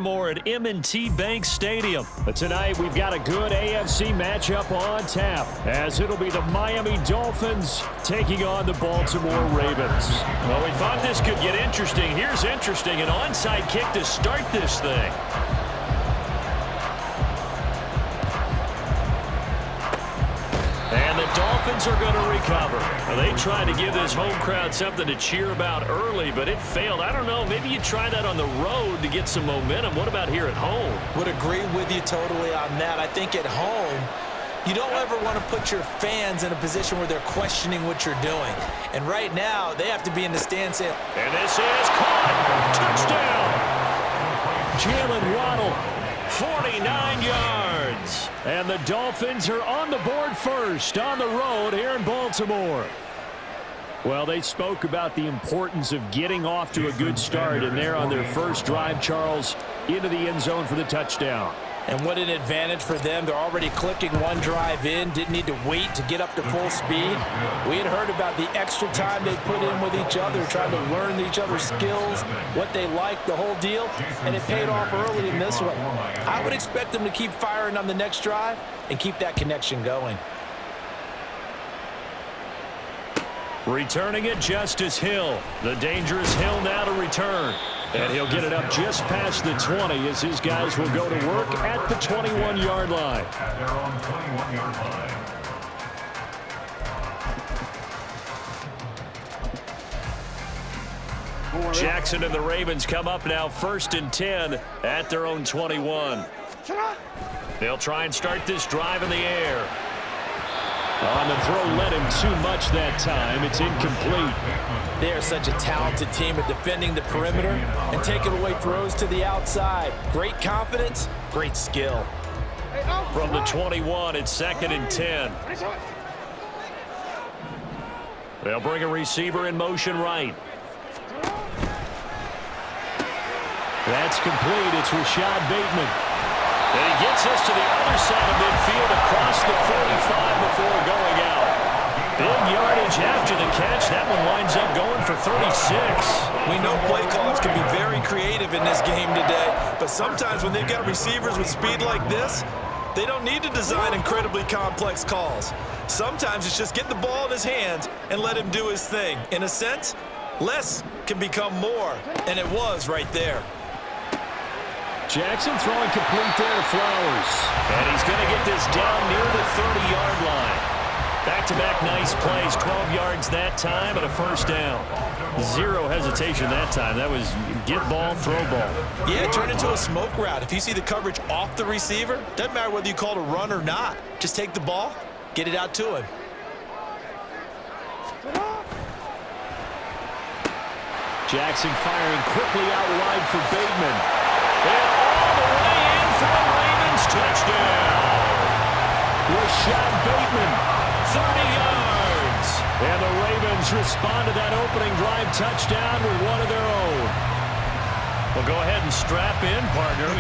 More at M&T Bank Stadium. But tonight we've got a good AFC matchup on tap, as it'll be the Miami Dolphins taking on the Baltimore Ravens. Well, we thought this could get interesting. Here's interesting, an onside kick to start this thing. And the Dolphins are going to recover. Well, they tried to give this home crowd something to cheer about early, but it failed. I don't know, maybe you try that on the road to get some momentum. What about here at home? Would agree with you totally on that. I think at home, you don't ever want to put your fans in a position where they're questioning what you're doing. And right now, they have to be in the stands saying, and this is caught. Touchdown. Jalen Waddle, 49 yards. And the Dolphins are on the board first on the road here in Baltimore. Well, they spoke about the importance of getting off to a good start, and they're on their first drive, Charles, into the end zone for the touchdown. And what an advantage for them. They're already clicking one drive in. Didn't need to wait to get up to full speed. We had heard about the extra time they put in with each other, trying to learn each other's skills, what they like, the whole deal, and it paid off early in this one. I would expect them to keep firing on the next drive and keep that connection going. Returning it, Justice Hill. The dangerous Hill now to return. And he'll get it up just past the 20 as his guys will go to work at the 21-yard line. Jackson and the Ravens come up now 1st and 10 at their own 21. They'll try and start this drive in the air. On the throw, led him too much that time. It's incomplete. They are such a talented team at defending the perimeter and taking away throws to the outside. Great confidence, great skill. From the 21, it's 2nd and 10. They'll bring a receiver in motion right. That's complete. It's Rashad Bateman. And he gets us to the other side of midfield across the 45 before going out. Big yardage after the catch. That one winds up going for 36. We know play callers can be very creative in this game today, but sometimes when they've got receivers with speed like this, they don't need to design incredibly complex calls. Sometimes it's just get the ball in his hands and let him do his thing. In a sense, less can become more, and it was right there. Jackson throwing complete there to Flowers. And he's going to get this down near the 30-yard line. Back-to-back nice plays, 12 yards that time and a first down. Zero hesitation that time. That was get ball, throw ball. Yeah, turn into a smoke route. If you see the coverage off the receiver, doesn't matter whether you call it a run or not. Just take the ball, get it out to him. Jackson firing quickly out wide for Bateman. And all the way in for the Ravens touchdown. Rashad Bateman, 30 yards. And the Ravens respond to that opening drive touchdown with one of their own. Well, go ahead and strap in, partner.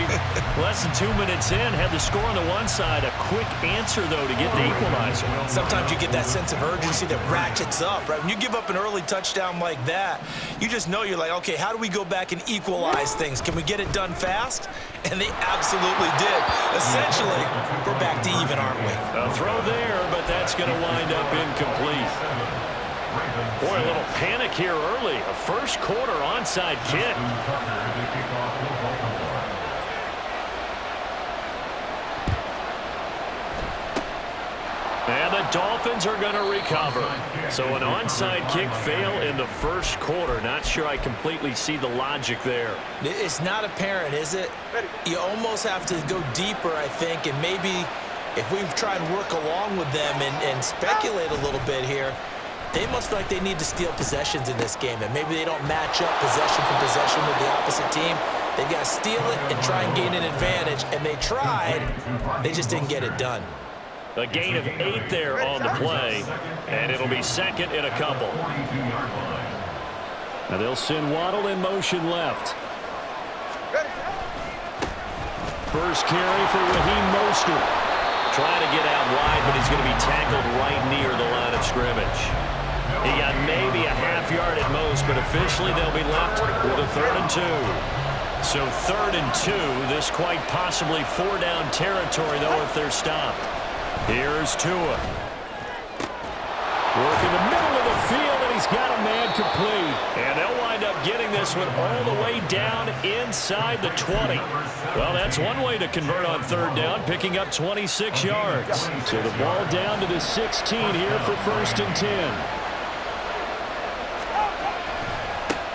Less than 2 minutes in, had the score on the one side. A quick answer, though, to get the equalizer. Sometimes you get that sense of urgency that ratchets up, right? When you give up an early touchdown like that, you just know you're like, okay, how do we go back and equalize things? Can we get it done fast? And they absolutely did. Essentially, we're back to even, aren't we? A throw there, but that's going to wind up incomplete. Boy, a little panic here early. A first quarter onside kick. And the Dolphins are going to recover. So an onside kick fail in the first quarter. Not sure I completely see the logic there. It's not apparent, is it? You almost have to go deeper, I think, and maybe if we try and work along with them and speculate a little bit here, they must feel like they need to steal possessions in this game, and maybe they don't match up possession for possession with the opposite team. They've got to steal it and try and gain an advantage, and they tried. They just didn't get it done. A gain of 8 there on the play, and it'll be 2nd and a couple. Now they'll send Waddle in motion left. First carry for Raheem Mostert. Trying to get out wide, but he's going to be tackled right near the line of scrimmage. He got maybe a half yard at most, but officially they'll be left with a 3rd and 2. So 3rd and 2. This quite possibly 4-down territory, though, if they're stopped. Here's Tua. Work in the middle of the field, and he's got a man complete. And they'll wind up getting this one all the way down inside the 20. Well, that's one way to convert on 3rd down, picking up 26 yards. So the ball down to the 16 here for 1st and 10.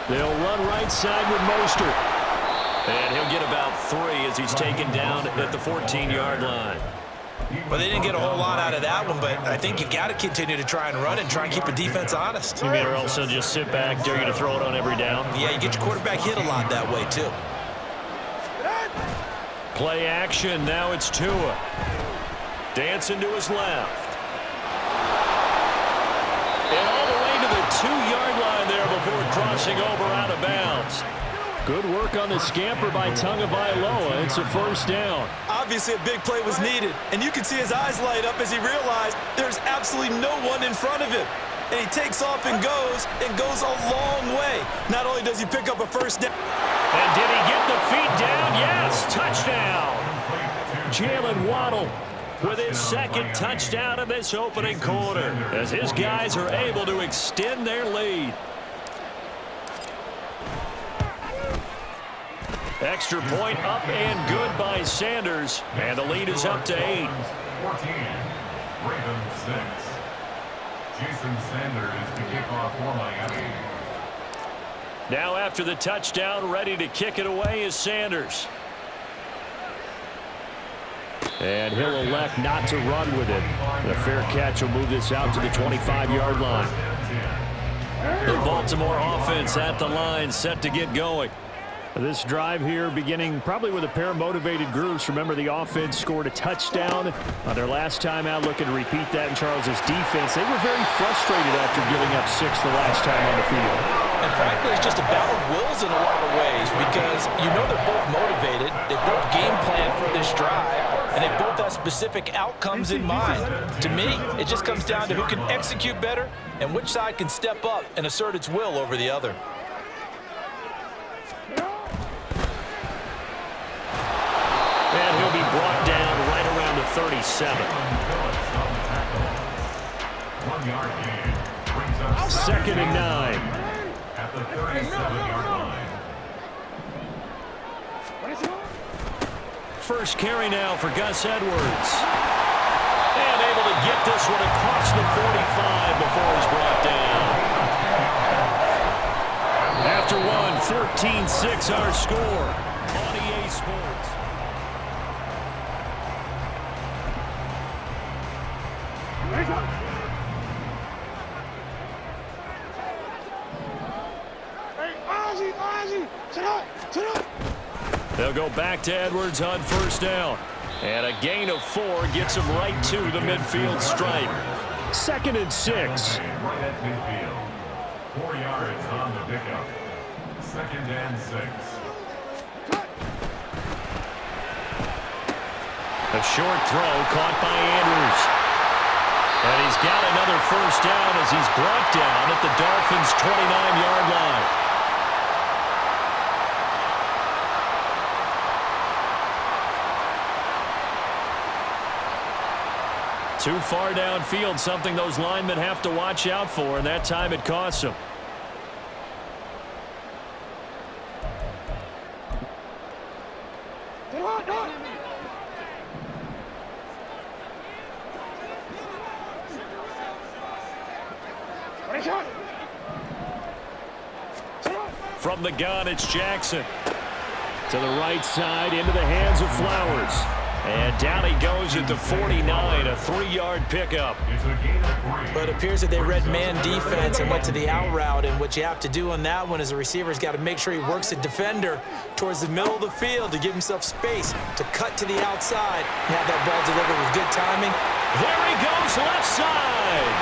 They'll run right side with Mostert. And he'll get about 3 as he's taken down at the 14-yard line. Well, they didn't get a whole lot out of that one, but I think you've got to continue to try and run and try and keep the defense honest. You mean or also just sit back, dare you to throw it on every down? Yeah, you get your quarterback hit a lot that way, too. Play action. Now it's Tua. Dancing to his left. And all the way to the 2-yard line there before crossing over out of bounds. Good work on the scamper by Tagovailoa. It's a 1st down. Obviously, a big play was needed, and you can see his eyes light up as he realized there's absolutely no one in front of him. And he takes off and goes a long way. Not only does he pick up a 1st down. And did he get the feet down? Yes, touchdown. Jalen Waddle with his 2nd touchdown of this opening quarter as his guys are able to extend their lead. Extra point up and good by Sanders. And the lead is up to 8. 14, Ravens 6. Jason Sanders to kick off for Miami. Now after the touchdown, ready to kick it away is Sanders. And he'll elect not to run with it. The fair catch will move this out to the 25-yard line. The Baltimore offense at the line, set to get going. This drive here beginning probably with a pair of motivated groups. Remember, the offense scored a touchdown on their last time out, looking to repeat that in Charles's defense. They were very frustrated after giving up 6 the last time on the field. And frankly, it's just a battle of wills in a lot of ways because you know they're both motivated. They both game plan for this drive, and they both have specific outcomes in mind. To me, it just comes down to who can execute better and which side can step up and assert its will over the other. And he'll be brought down right around the 37. 1 yard gain brings up 2nd and 9. at the 37-yard line. First carry now for Gus Edwards. And able to get this one across the 45 before he's brought down. After one, 14-6 our score on EA Sports. They'll go back to Edwards on 1st down. And a gain of 4 gets him right to the midfield stripe. 2nd and 6. Right at midfield. 4 yards on the pickup. 2nd and 6. A short throw caught by Andrews. And he's got another 1st down as he's brought down at the Dolphins' 29-yard line. Too far downfield, something those linemen have to watch out for, and that time it costs them. From the gun, it's Jackson. To the right side, into the hands of Flowers. And down he goes at the 49, a 3-yard pickup. It's a gain of 3. But it appears that they read man defense and went to the out route, and what you have to do on that one is the receiver's got to make sure he works the defender towards the middle of the field to give himself space to cut to the outside and have that ball delivered with good timing. There he goes, left side.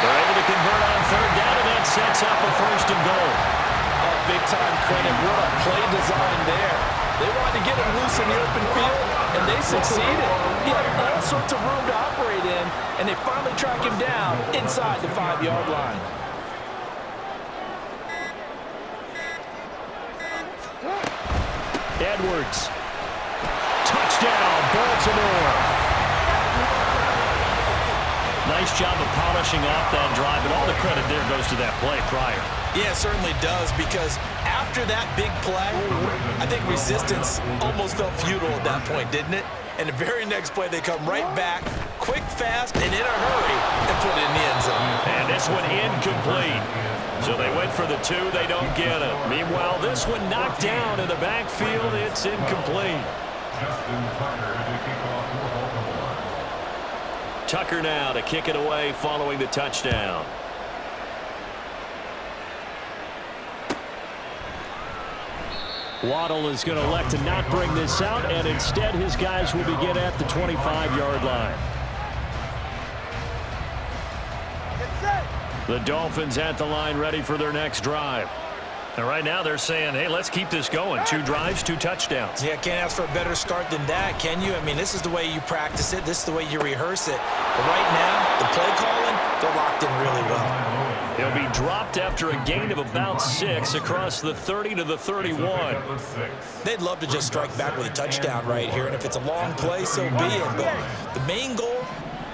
They're able to convert on 3rd down, and that sets up a 1st and goal. Oh, big-time credit. What a play design there. They wanted to get him loose in the open field, and they succeeded. He had all sorts of room to operate in, and they finally track him down inside the 5-yard line. Edwards. Touchdown, Baltimore. Nice job of polishing off that drive, but all the credit there goes to that play prior. Yeah, it certainly does, because after that big play, I think resistance almost felt futile at that point, didn't it? And the very next play, they come right back, quick, fast, and in a hurry, and put it in the end zone. And this one incomplete. So they went for the 2, they don't get it. Meanwhile, this one knocked down in the backfield, it's incomplete. Justin Tucker to kick off for Baltimore. Tucker now to kick it away following the touchdown. Waddle is going to elect to not bring this out, and instead his guys will begin at the 25-yard line. The Dolphins at the line, ready for their next drive. And right now they're saying, hey, let's keep this going. 2 drives, 2 touchdowns. Yeah, can't ask for a better start than that, can you? I mean, this is the way you practice it. This is the way you rehearse it. But right now, the play calling, they're locked in really well. He'll be dropped after a gain of about 6 across the 30 to the 31. They'd love to just strike back with a touchdown right here, and if it's a long play, so be it. But the main goal,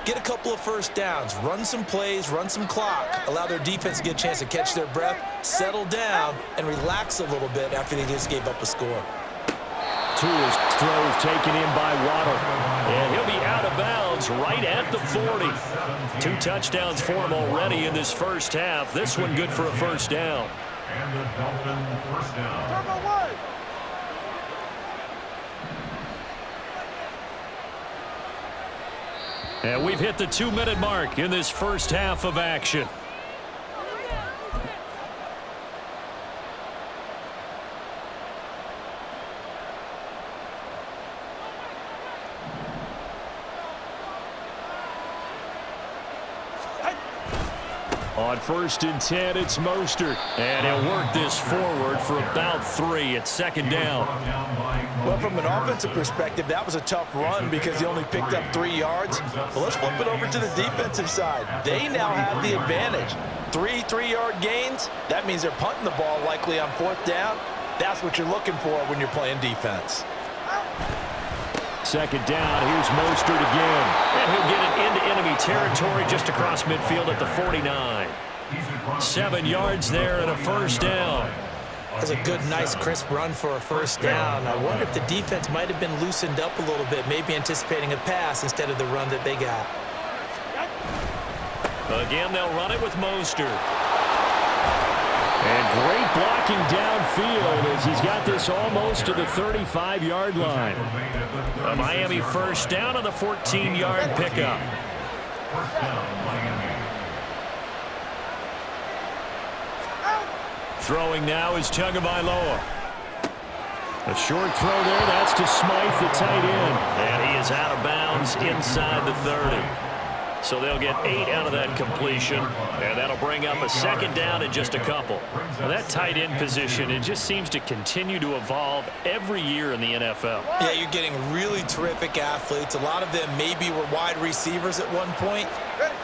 get a couple of first downs, run some plays, run some clock, allow their defense to get a chance to catch their breath, settle down, and relax a little bit after they just gave up a score. 2 throws taken in by Waddle. And he'll be out of bounds right at the 40. 2 touchdowns for him already in this first half. This one good for a first down. And the Dolphin first down. And we've hit the 2-minute mark in this first half of action. On 1st and 10, it's Mostert. And he'll work this forward for about 3. It's second down. Well, from an offensive perspective, that was a tough run because he only picked up 3 yards. But let's flip it over to the defensive side. They now have the advantage. 3 3-yard gains, that means they're punting the ball likely on 4th down. That's what you're looking for when you're playing defense. Second down, here's Mostert again. And he'll get it into enemy territory just across midfield at the 49. 7 yards there and a first down. That's a good, nice, crisp run for a first down. I wonder if the defense might have been loosened up a little bit, maybe anticipating a pass instead of the run that they got. Again, they'll run it with Mostert. And great blocking downfield as he's got this almost to the 35-yard line. A Miami first down on the 14-yard pickup. First down, Miami. Throwing now is Tagovailoa. A short throw there, that's to Smythe, the tight end. And he is out of bounds inside the 30. So they'll get 8 out of that completion, and that'll bring up a second down in just a couple. Now that tight end position, it just seems to continue to evolve every year in the NFL. Yeah, you're getting really terrific athletes. A lot of them maybe were wide receivers at one point.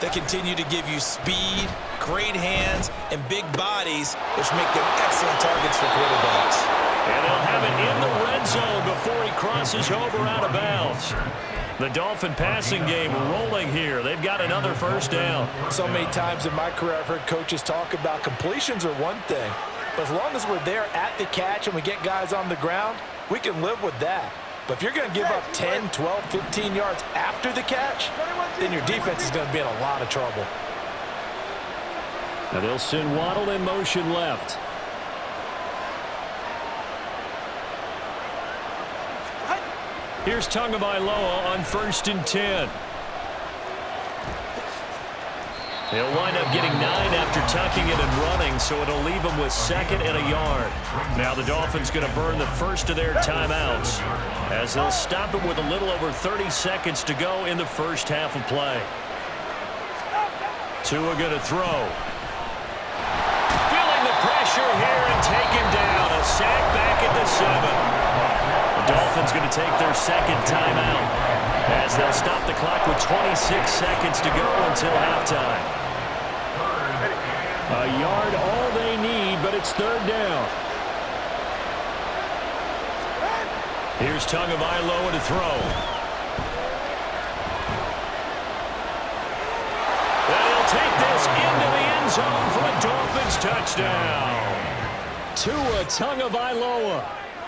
They continue to give you speed, great hands, and big bodies, which make them excellent targets for quarterbacks. And they'll have it in the red zone before he crosses over out of bounds. The Dolphin passing game rolling here. They've got another first down. So many times in my career, I've heard coaches talk about completions are one thing, but as long as we're there at the catch and we get guys on the ground, we can live with that. But if you're going to give up 10, 12, 15 yards after the catch, then your defense is going to be in a lot of trouble. Now they'll send Waddle in motion left. Here's Tagovailoa on 1st and 10. He'll wind up getting 9 after tucking it and running, so it'll leave him with 2nd and a yard. Now the Dolphins going to burn the first of their timeouts as they'll stop it with a little over 30 seconds to go in the first half of play. Tua going to throw. Feeling the pressure here and take him down. A sack back at the 7. The Dolphins going to take their second timeout as they'll stop the clock with 26 seconds to go until halftime. A yard all they need, but it's 3rd down. Here's Tagovailoa to throw. And he'll take this into the end zone for a Dolphins touchdown. Tua Tagovailoa.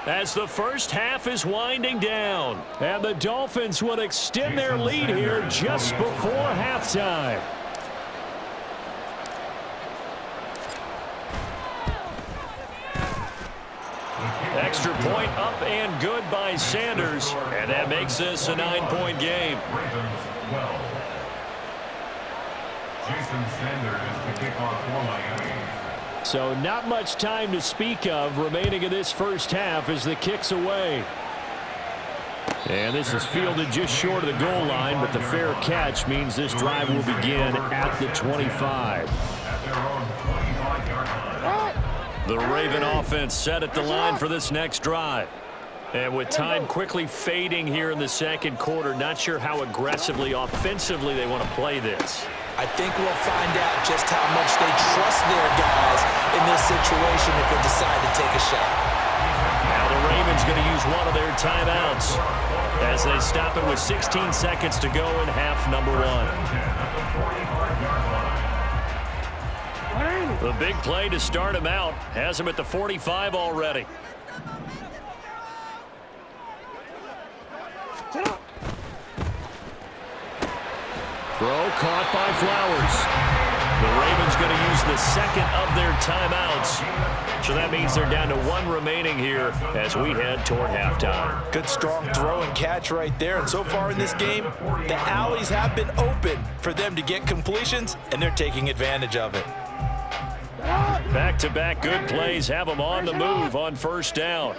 As the first half is winding down. And the Dolphins would extend their lead here just before halftime. Extra point up and good by Sanders. And that makes this a 9-point game. Ravens 12. Jason Sanders to kick off for Miami. So not much time to speak of remaining in this first half as the kick's away. And this is fielded just short of the goal line, but the fair catch means this drive will begin at the 25. At their own 25-yard line. The Raven offense set at the line for this next drive. And with time quickly fading here in the second quarter, not sure how aggressively, offensively they want to play this. I think we'll find out just how much they trust their guys in this situation if they decide to take a shot. Now the Ravens going to use one of their timeouts as they stop it with 16 seconds to go in half number one. The big play to start him out has him at the 45 already. Throw caught by Flowers. The Ravens going to use the second of their timeouts. So that means they're down to one remaining here as we head toward halftime. Good strong throw and catch right there. And so far in this game, the alleys have been open for them to get completions, and they're taking advantage of it. Back-to-back good plays have them on the move on first down.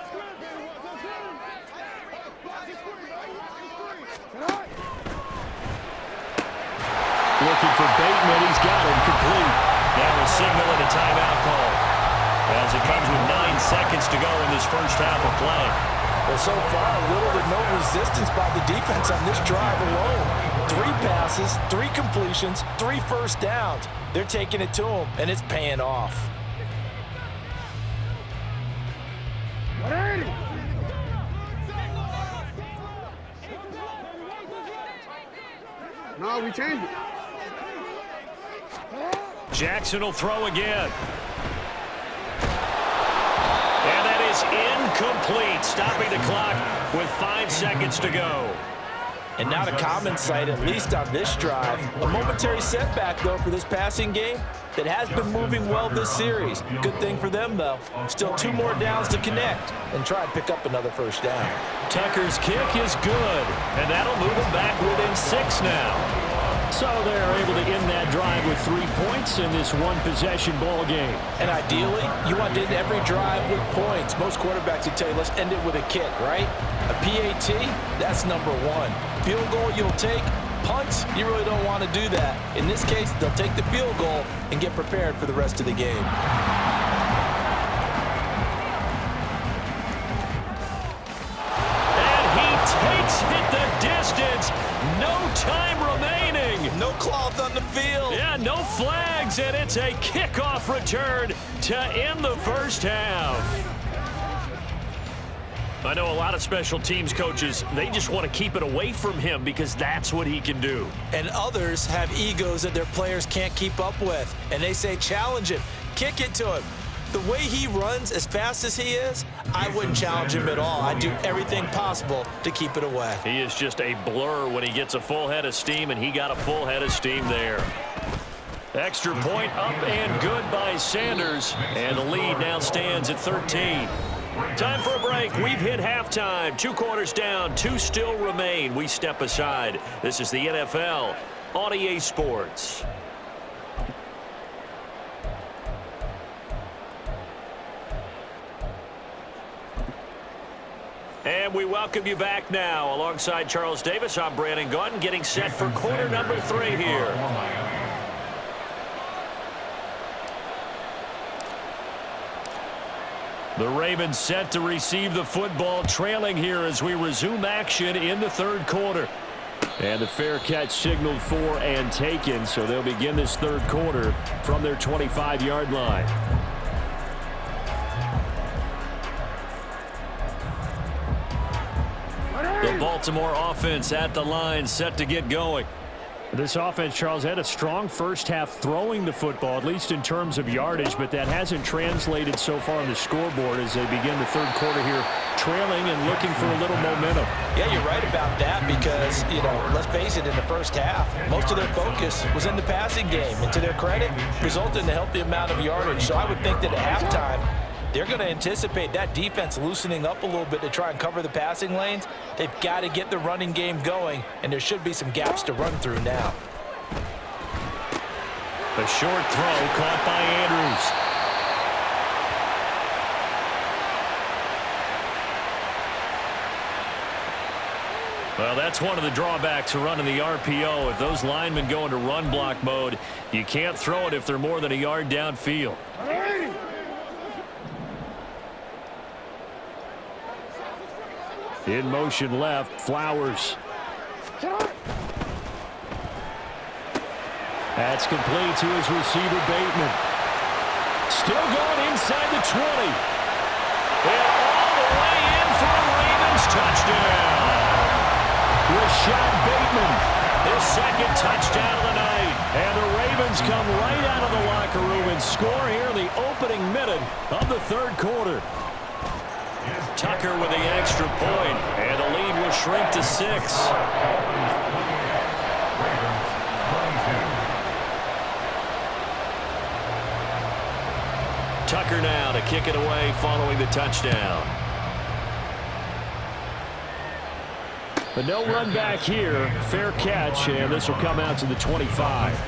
Looking for Bateman. He's got him complete. Now a signal and a timeout call as it comes with 9 seconds to go in this first half of play. Well, so far, little to no resistance by the defense on this drive alone. 3 passes, 3 completions, 3 first downs. They're taking it to them, and it's paying off. No, we changed it. Jackson will throw again. And that is incomplete, stopping the clock with 5 seconds to go. And not a common sight, at least on this drive. A momentary setback, though, for this passing game that has been moving well this series. Good thing for them, though. Still 2 more downs to connect and try and pick up another first down. Tucker's kick is good, and that'll move them back within 6 now. So they're able to end that drive with 3 points in this one-possession ball game. And ideally, you want to end every drive with points. Most quarterbacks would tell you, let's end it with a kick, right? A PAT, that's number 1. Field goal you'll take. Punts, you really don't want to do that. In this case, they'll take the field goal and get prepared for the rest of the game. And he takes it the distance. No time remaining. No cloth on the field. Yeah, no flags, and it's a kickoff return to end the first half. I know a lot of special teams coaches, they just want to keep it away from him because that's what he can do. And others have egos that their players can't keep up with. And they say, challenge him, kick it to him. The way he runs as fast as he is, I wouldn't challenge him at all. I'd do everything possible to keep it away. He is just a blur when he gets a full head of steam, and he got a full head of steam there. Extra point up and good by Sanders, and the lead now stands at 13. Time for a break. We've hit halftime. 2 quarters down, 2 still remain. We step aside. This is the NFL on EA Sports. And we welcome you back now. Alongside Charles Davis, I'm Brandon Gaudin, getting set for quarter number 3 here. The Ravens set to receive the football, trailing here as we resume action in the third quarter. And the fair catch signaled for and taken, so they'll begin this third quarter from their 25-yard line. Baltimore offense at the line, set to get going. This offense, Charles, had a strong first half throwing the football, at least in terms of yardage, but that hasn't translated so far on the scoreboard as they begin the third quarter here, trailing and looking for a little momentum. Yeah, you're right about that because, let's face it, in the first half, most of their focus was in the passing game. And to their credit, resulted in a healthy amount of yardage. So I would think that at halftime, they're going to anticipate that defense loosening up a little bit to try and cover the passing lanes. They've got to get the running game going, and there should be some gaps to run through now. A short throw caught by Andrews. Well, that's one of the drawbacks of running the RPO. If those linemen go into run block mode, you can't throw it if they're more than a yard downfield. In motion left, Flowers. That's complete to his receiver, Bateman. Still going inside the 20. And all the way in for a Ravens touchdown. Rashad Bateman. His second touchdown of the night. And the Ravens come right out of the locker room and score here in the opening minute of the third quarter. Tucker with the extra point, and the lead will shrink to 6. Tucker now to kick it away following the touchdown. But no run back here. Fair catch, and this will come out to the 25.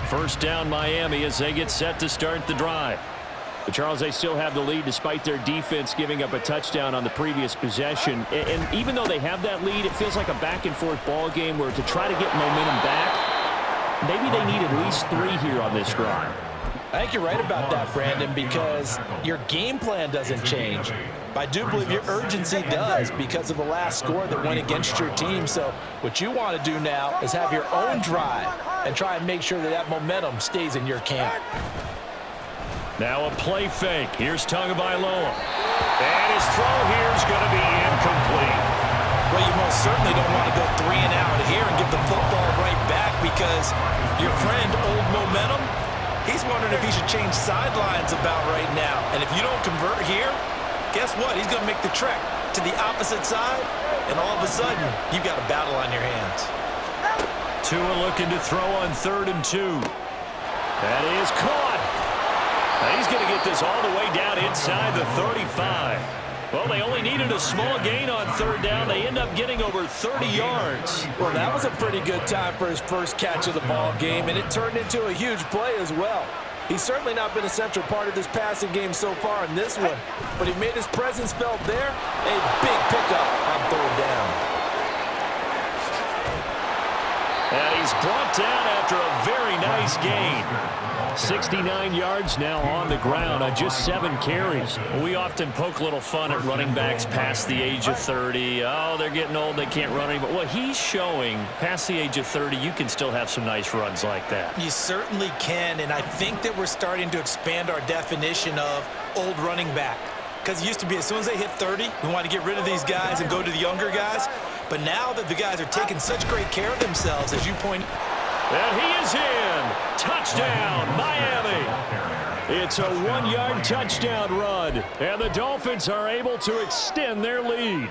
First down Miami as they get set to start the drive. But Charles, they still have the lead despite their defense giving up a touchdown on the previous possession. And even though they have that lead, it feels like a back-and-forth ball game where to try to get momentum back, maybe they need at least 3 here on this drive. I think you're right about that, Brandon, because your game plan doesn't change. I do believe your urgency does because of the last score that went against your team. So what you want to do now is have your own drive and try and make sure that that momentum stays in your camp. Now a play fake. Here's Tagovailoa. And his throw here is going to be incomplete. Well, you most certainly don't want to go 3 and out here and give the football right back because your friend, Old Momentum, he's wondering if he should change sidelines about right now. And if you don't convert here, guess what? He's going to make the trek to the opposite side, and all of a sudden, you've got a battle on your hands. Tua looking to throw on 3rd and 2. That is caught. Now he's going to get this all the way down inside the 35. Well, they only needed a small gain on 3rd down. They end up getting over 30 yards. Well, that was a pretty good time for his first catch of the ball game, and it turned into a huge play as well. He's certainly not been a central part of this passing game so far in this one, but he made his presence felt there. A big pickup on 3rd down. And he's brought down after a very nice gain. 69 yards now on the ground on just 7 carries. We often poke a little fun at running backs past the age of 30. Oh, they're getting old, they can't run anymore. Well, he's showing past the age of 30, you can still have some nice runs like that. You certainly can, and I think that we're starting to expand our definition of old running back. Because it used to be as soon as they hit 30, we want to get rid of these guys and go to the younger guys. But now that the guys are taking such great care of themselves, as you point. And he is in. Touchdown, Miami. It's a 1-yard touchdown run, and the Dolphins are able to extend their lead.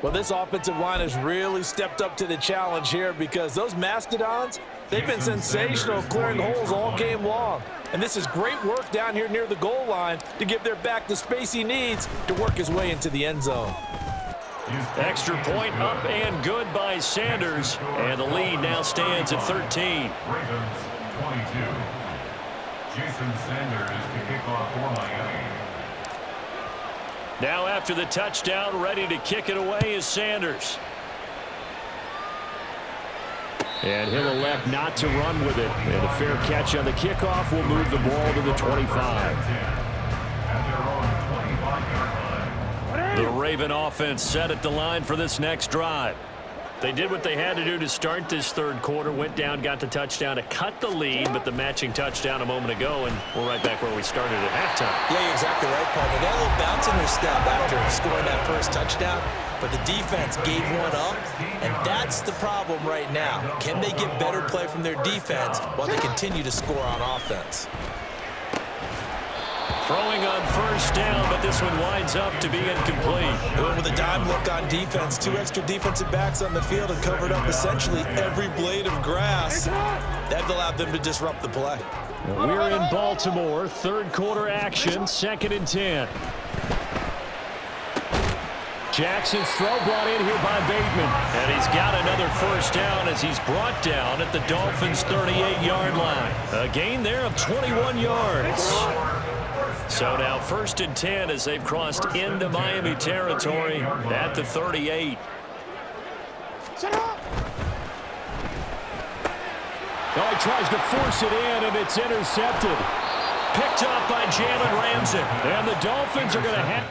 Well, this offensive line has really stepped up to the challenge here because those Mastodons, they've been sensational clearing holes all game long. And this is great work down here near the goal line to give their back the space he needs to work his way into the end zone. Extra point up and good by Sanders, and the lead now stands at 13. Ravens 22. Jason Sanders to kick off for Miami. Now after the touchdown, ready to kick it away is Sanders. And he'll elect not to run with it. And a fair catch on the kickoff will move the ball to the 25. The Raven offense set at the line for this next drive. They did what they had to do to start this third quarter, went down, got the touchdown to cut the lead, but the matching touchdown a moment ago, and we're right back where we started at halftime. Yeah, you're exactly right, partner. They had a little bounce in their step after scoring that first touchdown, but the defense gave one up, and that's the problem right now. Can they get better play from their defense while they continue to score on offense? Throwing on first down, but this one winds up to be incomplete. Going with a dime look on defense. 2 extra defensive backs on the field and covered up essentially every blade of grass. That allowed them to disrupt the play. We're in Baltimore. Third quarter action, 2nd and 10. Jackson's throw brought in here by Bateman. And he's got another first down as he's brought down at the Dolphins' 38-yard line. A gain there of 21 yards. So now 1st and 10 as they've crossed into Miami territory at the 38. Oh, he tries to force it in, and it's intercepted. Picked up by Jalen Ramsey. And the Dolphins are going to have...